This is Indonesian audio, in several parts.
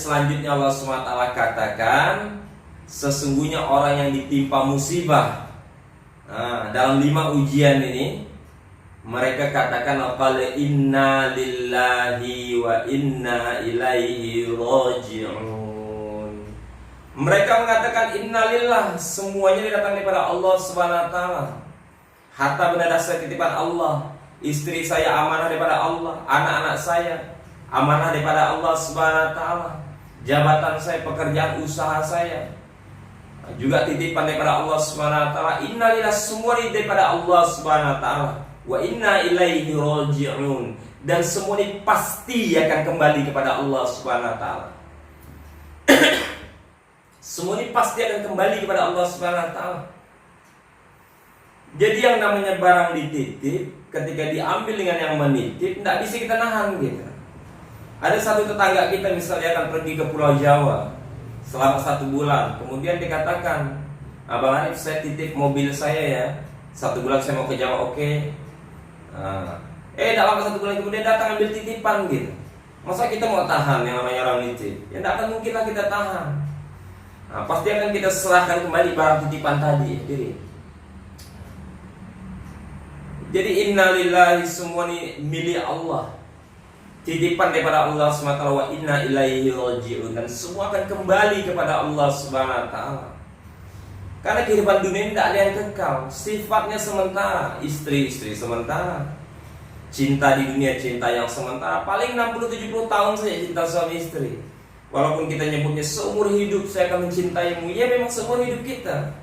selanjutnya Allah SWT katakan, sesungguhnya orang yang ditimpa musibah dalam 5 ujian ini, mereka katakan qala inna lillahi wa inna ilaihi raji'un. Mereka mengatakan innalillah, semuanya datang daripada Allah Subhanahu wa taala. Harta benda saya titipan Allah, istri saya amanah daripada Allah, anak-anak saya amanah daripada Allah Subhanahu wa taala, jabatan saya, pekerjaan usaha saya juga titipan daripada Allah Subhanahu wa taala. Innalillah, semua ini daripada Allah Subhanahu wa taala. Wa inna ilaihi raji'un, dan semua ini pasti akan kembali kepada Allah Subhanahu wa taala. Semua ini pasti akan kembali kepada Allah Subhanahu wa taala. Jadi yang namanya barang dititip, ketika diambil dengan yang menitip, tidak bisa kita nahan gitu. Ada satu tetangga kita misalnya akan pergi ke Pulau Jawa selama 1 bulan, kemudian dikatakan, Abang Arif, saya titip mobil saya ya, 1 bulan saya mau ke Jawa, oke. Tidak lama 1 bulan kemudian datang ambil titipan gitu. Masa kita mau tahan yang namanya orang nitip? Ya tidak akan mungkin lah kita tahan. Pasti akan kita serahkan kembali barang titipan tadi. Jadi innalillahi, semua ini milik Allah, titipan daripada Allah SWT, wa inna ilaihi raji'un, dan semua akan kembali kepada Allah Subhanahu wa taala. Karena kehidupan dunia ini tidak ada yang kekal, sifatnya sementara, istri sementara, cinta di dunia cinta yang sementara, paling 60-70 tahun saja cinta suami istri. Walaupun kita nyebutnya seumur hidup saya akan mencintaimu, ya memang seumur hidup kita.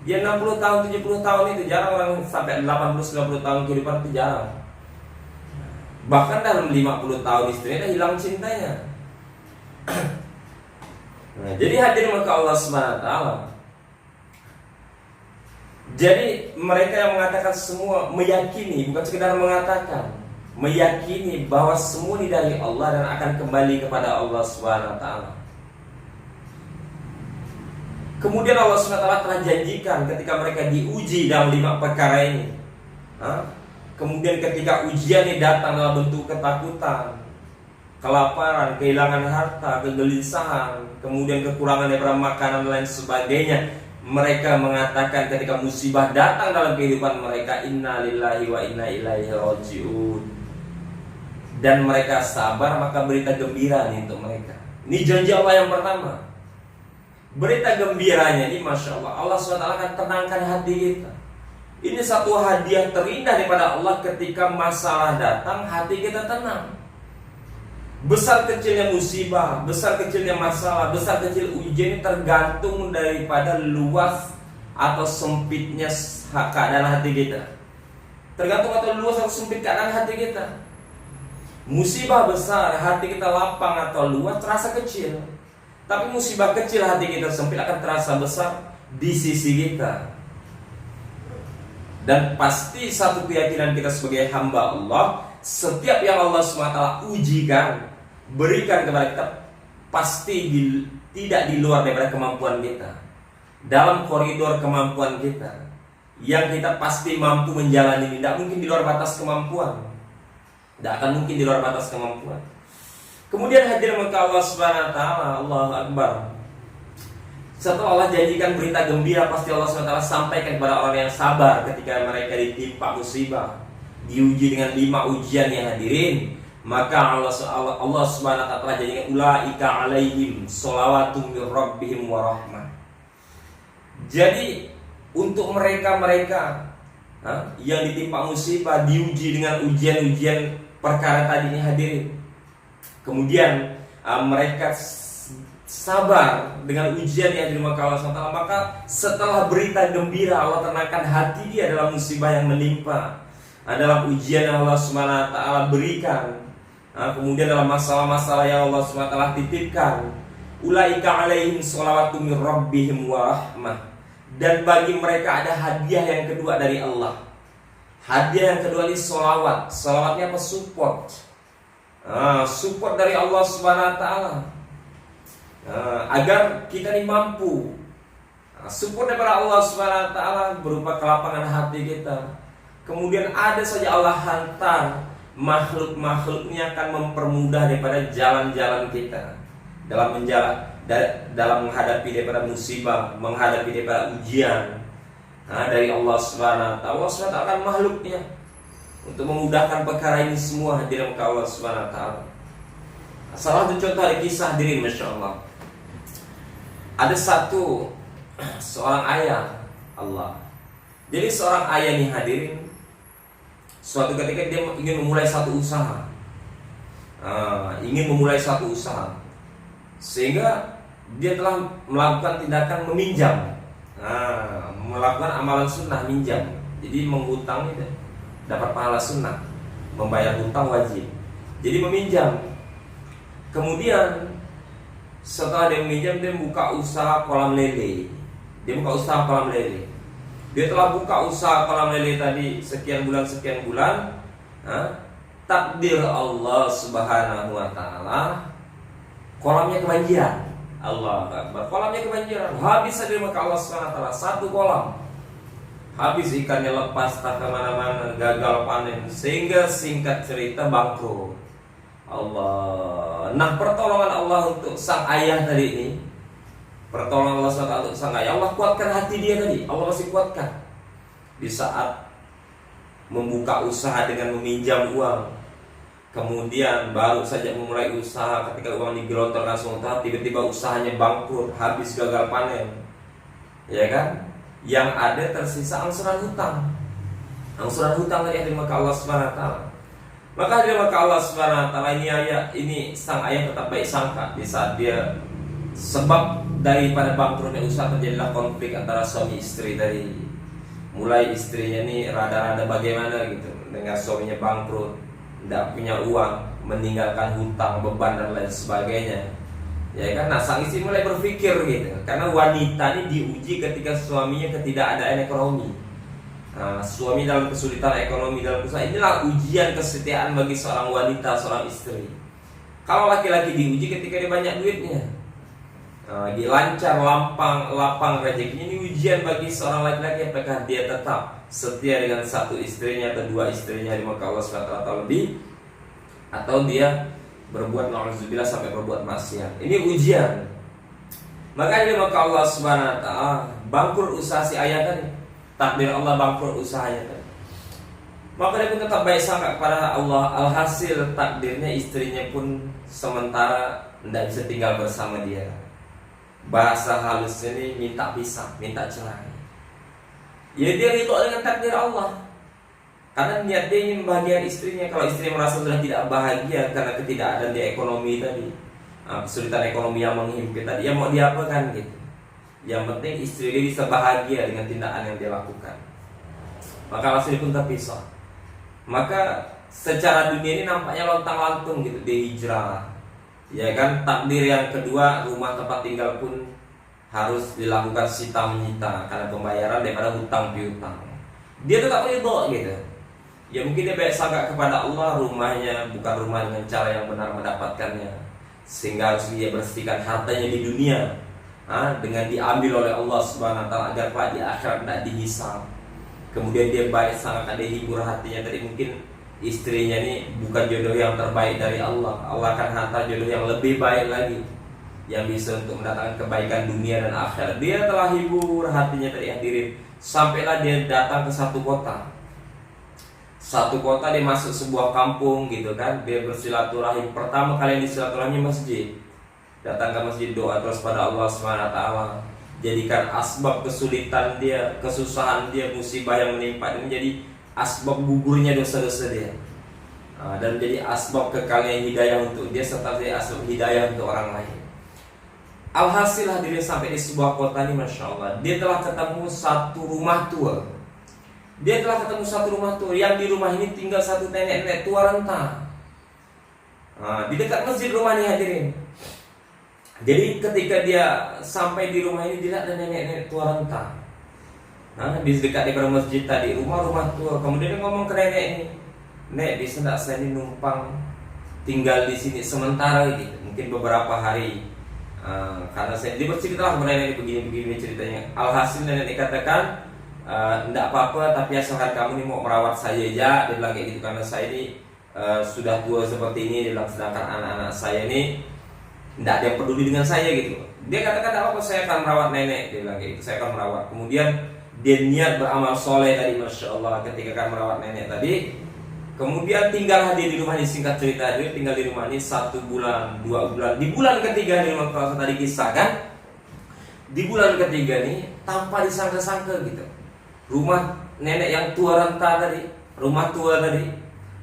Ya 60 tahun, 70 tahun itu jarang, orang sampai 80-90 tahun kehidupan itu jarang. Bahkan dalam 50 tahun istrinya hilang cintanya. Jadi hadirin maka Allah Subhanahu wa taala. Jadi mereka yang mengatakan semua meyakini, bukan sekedar mengatakan, meyakini bahwa semua ini dari Allah dan akan kembali kepada Allah Subhanahu wa taala. Kemudian Allah Subhanahu wa taala telah janjikan ketika mereka diuji dalam 5 perkara ini. Kemudian ketika ujian ini datang dalam bentuk ketakutan, kelaparan, kehilangan harta, kegelisahan, kemudian kekurangan daripada makanan dan lain sebagainya, mereka mengatakan ketika musibah datang dalam kehidupan mereka, inna lillahi wa inna ilaihi raji'un. Dan mereka sabar, maka berita gembira nih untuk mereka. Ini janji Allah yang pertama. Berita gembiranya ini Masya Allah, Allah SWT akan tenangkan hati kita. Ini satu hadiah terindah daripada Allah, ketika masalah datang hati kita tenang. Besar kecilnya musibah, besar kecilnya masalah, besar kecil ujian ini tergantung daripada luas atau sempitnya keadaan hati kita. Tergantung atau luas atau sempit keadaan hati kita. Musibah besar, hati kita lapang atau luas, terasa kecil. Tapi musibah kecil, hati kita sempit, akan terasa besar di sisi kita. Dan pasti satu keyakinan kita sebagai hamba Allah, setiap yang Allah SWT ujikan, berikan kepada kita, pasti tidak di luar daripada kemampuan kita, dalam koridor kemampuan kita, yang kita pasti mampu menjalani. Tidak mungkin di luar batas kemampuan, tidak akan mungkin di luar batas kemampuan. Kemudian hadir maka Allah Subhanahu wa taala, Allahu Akbar. Setelah Allah janjikan berita gembira, pasti Allah SWT sampaikan kepada orang yang sabar ketika mereka ditimpa musibah, diuji dengan 5 ujian yang hadirin. Maka Allah Subhanahu wa taala janjikan, ulaika alaihim shalawatum mir rabbihim wa rahmah. Jadi untuk mereka-mereka yang ditimpa musibah, diuji dengan ujian-ujian perkara tadi ini hadirin, kemudian mereka sabar dengan ujian yang diterima Allah SWT, maka setelah berita gembira, Allah tenangkan hati dia dalam musibah yang menimpa, dalam ujian yang Allah SWT berikan, kemudian dalam masalah-masalah yang Allah SWT titipkan. Ulaika alaihim sholawatu mir rabbihim wa rahmah. Dan bagi mereka ada hadiah yang kedua dari Allah. Hadiah yang kedua ini sholawat. Sholawatnya apa? Support. Support dari Allah SWT, agar kita ini mampu. Support daripada Allah SWT berupa kelapangan hati kita. Kemudian ada saja Allah hantar makhluk-makhluknya akan mempermudah daripada jalan-jalan kita, dalam menghadapi daripada musibah, menghadapi daripada ujian dari Allah Subhanahu wa taala. Allah Subhanahu wa taala akan makhluknya untuk memudahkan perkara ini semua hadirin Allah Subhanahu wa taala. Salah satu contoh ada kisah hadirin, Masya Allah. Ada seorang ayah Allah. Jadi seorang ayah nih hadirin, suatu ketika dia ingin memulai satu usaha, sehingga dia telah melakukan tindakan meminjam, melakukan amalan sunnah minjam. Jadi menghutang itu dapat pahala sunnah, membayar hutang wajib. Jadi meminjam. Kemudian setelah dia meminjam, dia buka usaha kolam lele. Dia telah buka usaha kolam lele tadi sekian bulan. Takdir Allah Subhanahu wa taala, kolamnya kebanjiran. Allah Akbar. Kolamnya kebanjiran. Habis dari maka Allah Subhanahu wa taala satu kolam. Habis ikannya lepas tak kemana-mana, gagal panen, sehingga singkat cerita bangkrut. Allah. Nah, pertolongan Allah untuk sang ayah tadi ini, pertolongan Allah SWT untuk sang ayah, Allah kuatkan hati dia tadi. Allah masih kuatkan di saat membuka usaha dengan meminjam uang. Kemudian baru saja memulai usaha, ketika uang digelontorkan sementara, tiba-tiba usahanya bangkrut, habis gagal panen, ya kan? Yang ada tersisa angsuran hutang dari maka Allah Subhanahu wa taala. Maka dari maka Allah Subhanahu wa taala ini sang ayah tetap baik sangka di saat dia, sebab daripada bangkrutnya usaha terjadilah konflik antara suami istri tadi. Mulai istrinya ini rada-rada bagaimana gitu dengan suaminya bangkrut, tidak punya uang, meninggalkan hutang, beban dan lain sebagainya. Ya kan, nah sang istri mulai berpikir gitu, karena wanita ini diuji ketika suaminya ketidakadaan ekonomi. Nah, suami dalam kesulitan ekonomi, dalam usaha, inilah ujian kesetiaan bagi seorang wanita, seorang istri. Kalau laki-laki diuji ketika dia banyak duitnya, dia lancar, lapang rezekinya, ini ujian bagi seorang laki-laki, apakah dia tetap setia dengan satu istrinya atau dua istrinya di maka Allah SWT lebih, atau dia berbuat na'udzubillah sampai berbuat maksiat. Ini ujian. Maka di maka Allah Subhanahu wa taala bangkrut usaha si ayah tadi. Takdir Allah bangkrut usahanya tadi. Maka dia pun tetap baik sangka kepada Allah. Alhasil takdirnya istrinya pun sementara tidak bisa tinggal bersama dia. Bahasa halus ini minta pisah, minta cerai. Ya dia ridho dengan takdir Allah, karena niat dia ingin membahagiakan istrinya. Kalau istrinya merasa sudah tidak bahagia karena ketidakadaan di ekonomi tadi, kesulitan ekonomi yang menghimpit tadi, ya mau diapakan gitu. Yang penting istri dia bisa bahagia dengan tindakan yang dia lakukan. Maka langsung pun terpisah. Maka secara dunia ini nampaknya lontang-lantung gitu, dia hijrah. Ya kan, takdir yang kedua, rumah tempat tinggal pun harus dilakukan sita menyita karena pembayaran daripada hutang piutang. Dia tetap ridho gitu. Ya mungkin dia baik sangka kepada Allah, rumahnya bukan rumah dengan cara yang benar mendapatkannya, sehingga harus dia bersihkan hartanya di dunia dengan diambil oleh Allah Subhanahu wa taala agar kelak di akhirat tidak dihisab. Kemudian dia baik sangka, dia hibur hatinya tadi, mungkin istrinya ini bukan jodoh yang terbaik dari Allah. Allah akan hantar jodoh yang lebih baik lagi, yang bisa untuk mendatangkan kebaikan dunia dan akhirat. Dia telah hibur hatinya tadi hadirin, sampailah dia datang ke satu kota. Dia masuk sebuah kampung gitu kan. Dia bersilaturahim, pertama kali yang disilaturahmi masjid. Datang ke masjid, doa terus pada Allah SWT. Jadikan asbab kesulitan dia, kesusahan dia, musibah yang menimpa dia menjadi asbab gugurnya dosa-dosa dia, dan menjadi asbab kekalnya hidayah untuk dia, serta jadi asbab hidayah untuk orang lain. Alhasil hadirin sampai di sebuah kota ini, Masya Allah, dia telah ketemu satu rumah tua. Yang di rumah ini tinggal satu nenek-nenek tua renta. Di dekat masjid rumah ini hadirin. Jadi ketika dia sampai di rumah ini, dilihat ada nenek-nenek tua renta. Di dekat daripada masjid tadi, rumah tua. Kemudian dia ngomong ke nenek ini, "Nek, bisa tidak saya ini numpang tinggal di sini sementara gitu, mungkin beberapa hari, karena saya..." Dia berceritalah kepada nenek begini ceritanya. Alhasil nenek katakan, "Tidak apa-apa, tapi asalkan kamu ini mau merawat saya aja." Dia bilang kayak gitu, karena saya ini sudah tua seperti ini. Dia bilang sedangkan anak-anak saya ini Tidak ada yang peduli dengan saya gitu. Dia kata-kata apa, saya akan merawat nenek, dia bilang gitu, saya akan merawat. Kemudian dia niat beramal soleh tadi, masya Allah, ketika akan merawat nenek tadi. Kemudian tinggal dia di rumah ini, singkat cerita, dia tinggal di rumah ini 1 bulan, 2 bulan. Di bulan ketiga nih, kalau tadi kisahkan, di bulan ketiga nih tanpa disangka-sangka gitu, rumah nenek yang tua renta tadi, rumah tua tadi,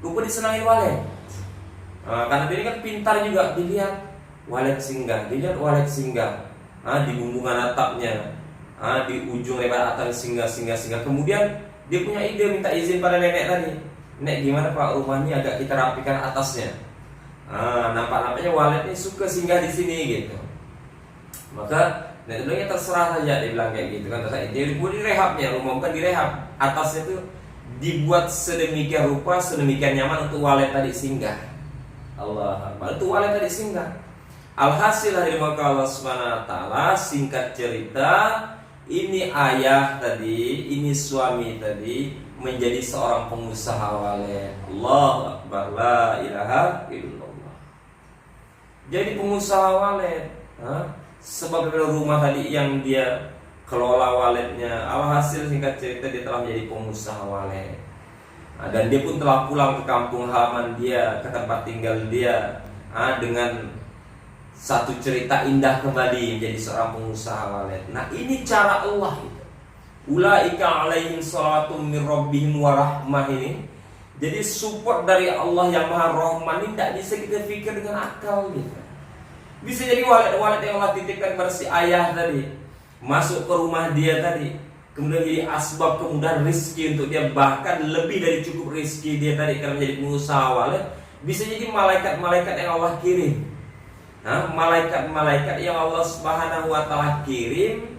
lupa disenangi walet. Karena dia kan pintar juga, dilihat walet singgah, di bumbungan atapnya, di ujung lebar atap singgah. Kemudian dia punya ide, minta izin pada nenek tadi, "Nek, gimana Pak, rumah ini agak kita rapikan atasnya." Nampaknya walet ini suka singgah di sini gitu. Maka nenek bilangnya terserah saja, dia bilang kayak gitu kan. Terserah, dia dibuat direhabnya, rumah bukan direhab, atasnya itu dibuat sedemikian rupa, sedemikian nyaman untuk walet tadi singgah. Allah Akbar, itu walet tadi singgah. Alhasil dari maka Allah SWT, singkat cerita, ini ayah tadi, ini suami tadi menjadi seorang pengusaha walet. Allah Akbar, la ilaha illallah. Jadi pengusaha walet, sebab rumah tadi yang dia kelola waletnya. Alhasil singkat cerita dia telah menjadi pengusaha walet. Dan dia pun telah pulang ke kampung halaman dia, ke tempat tinggal dia, dengan satu cerita indah kembali menjadi seorang pengusaha walet. Nah, ini cara Allah itu. Ulaika alaihim salatum min rabbihim wa rahmah ini. Jadi support dari Allah yang Maha Rahman ini tidak bisa kita pikir dengan akal gitu. Bisa jadi walet-walet yang Allah titipkan kepada si ayah tadi masuk ke rumah dia tadi, kemudian jadi asbab kemudahan rezeki untuk dia, bahkan lebih dari cukup rezeki dia tadi karena menjadi pengusaha walet. Bisa jadi malaikat-malaikat yang Allah kirim, malaikat-malaikat yang Allah Subhanahu wa Ta'ala kirim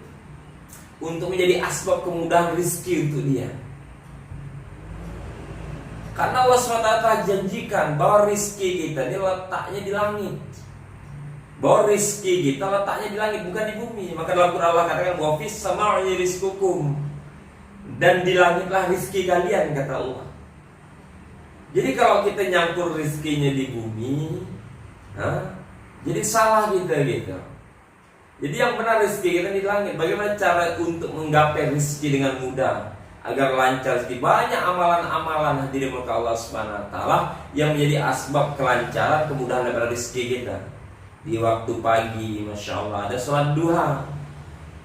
untuk menjadi asbab kemudahan rezeki untuk dia. Karena Allah SWT telah janjikan bahwa rezeki kita ini letaknya di langit, bahwa rezeki kita letaknya di langit, bukan di bumi. Maka dalam Quran Allah katakan, "Wa fis sama'i rizqukum," dan di langitlah rezeki kalian, kata Allah. Jadi kalau kita nyangkur rezekinya di bumi, jadi salah kita gitu. Jadi yang benar rezeki kita di langit. Bagaimana cara untuk menggapai rezeki dengan mudah agar lancar rezeki? Banyak amalan-amalan hadirin maka Allah Subhanahu wa Ta'ala yang menjadi asbab kelancaran, kemudahan daripada rezeki kita. Di waktu pagi, masya Allah, ada sholat duha.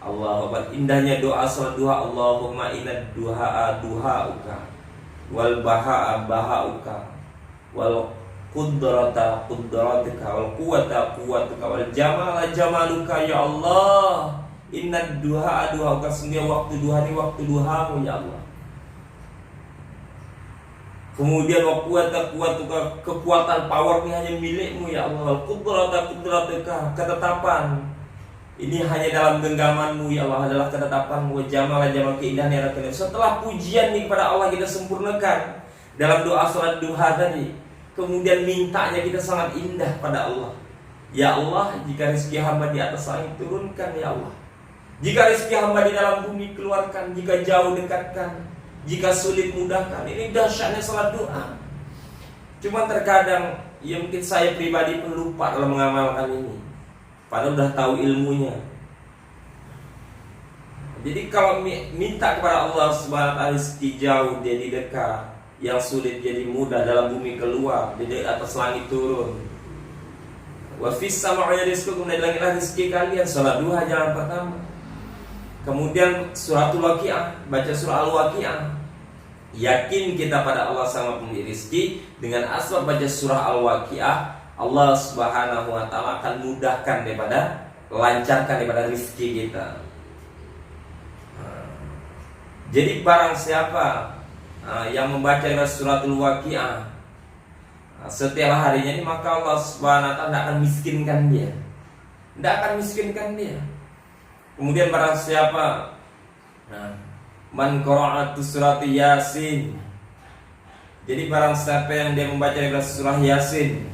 Allahu Akbar, indahnya doa sholat duha. Allahumma inna duha'a duha'uka, wal baha'a baha'uka, wal qudrata qudratuka, wal quwata quwatuka, wal jamala jamaluka. Ya Allah, inna duha'a duha'uka, sungguh waktu duha ini waktu duhamu ya Allah. Kemudian quwata quwatuka, kekuatan power ini hanya milikmu ya Allah. Wal qudrata qudratuka, ketetapan ini hanya dalam genggamanmu ya Allah, adalah ketetapanmu. Jamal jamal, keindahan yang ada. Setelah pujian ini kepada Allah kita sempurnakan dalam doa salat duha tadi, kemudian mintanya kita sangat indah pada Allah. Ya Allah, jika rezeki hamba di atas langit turunkan ya Allah, jika rezeki hamba di dalam bumi keluarkan, jika jauh dekatkan, jika sulit mudahkan. Ini dahsyatnya salat doa. Cuma terkadang ya mungkin saya pribadi pun lupa dalam mengamalkan ini, padahal udah tahu ilmunya. Jadi kalau minta kepada Allah Subhanahu wa Ta'ala rezeki jauh jadi dekat, yang sulit jadi mudah, dalam bumi keluar, di atas langit turun. Wa fis sama'i rizqukum, dan langitlah rezeki kalian. Salat duha jalan pertama. Kemudian suratul Waqiah, baca surah Al-Waqiah. Yakin kita pada Allah sama pemberi rezeki. Dengan asbab baca surah Al-Waqiah, Allah Subhanahu wa Ta'ala akan mudahkan daripada, lancarkan daripada rezeki kita. Jadi barang siapa yang membaca suratul Waqiah setiap harinya ini, maka Allah Subhanahu wa Ta'ala tidak akan miskinkan dia. Tidak akan miskinkan dia. Kemudian barang siapa man qara'atu surat Yasin, jadi barang siapa yang dia membaca surah Yasin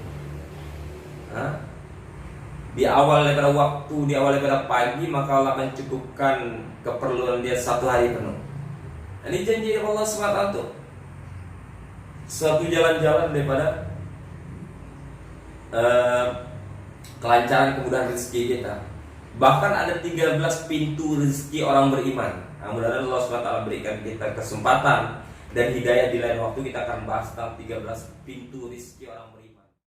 di awal daripada waktu, di awal daripada pagi, maka Allah akan cukupkan keperluan dia 1 hari penuh. Ini janji Allah SWT untuk suatu jalan-jalan daripada kelancaran, kemudahan rezeki kita. Bahkan ada 13 pintu rezeki orang beriman. Nah, mudah-mudahan Allah SWT berikan kita kesempatan dan hidayah. Di lain waktu kita akan bahas tentang 13 pintu rezeki orang beriman.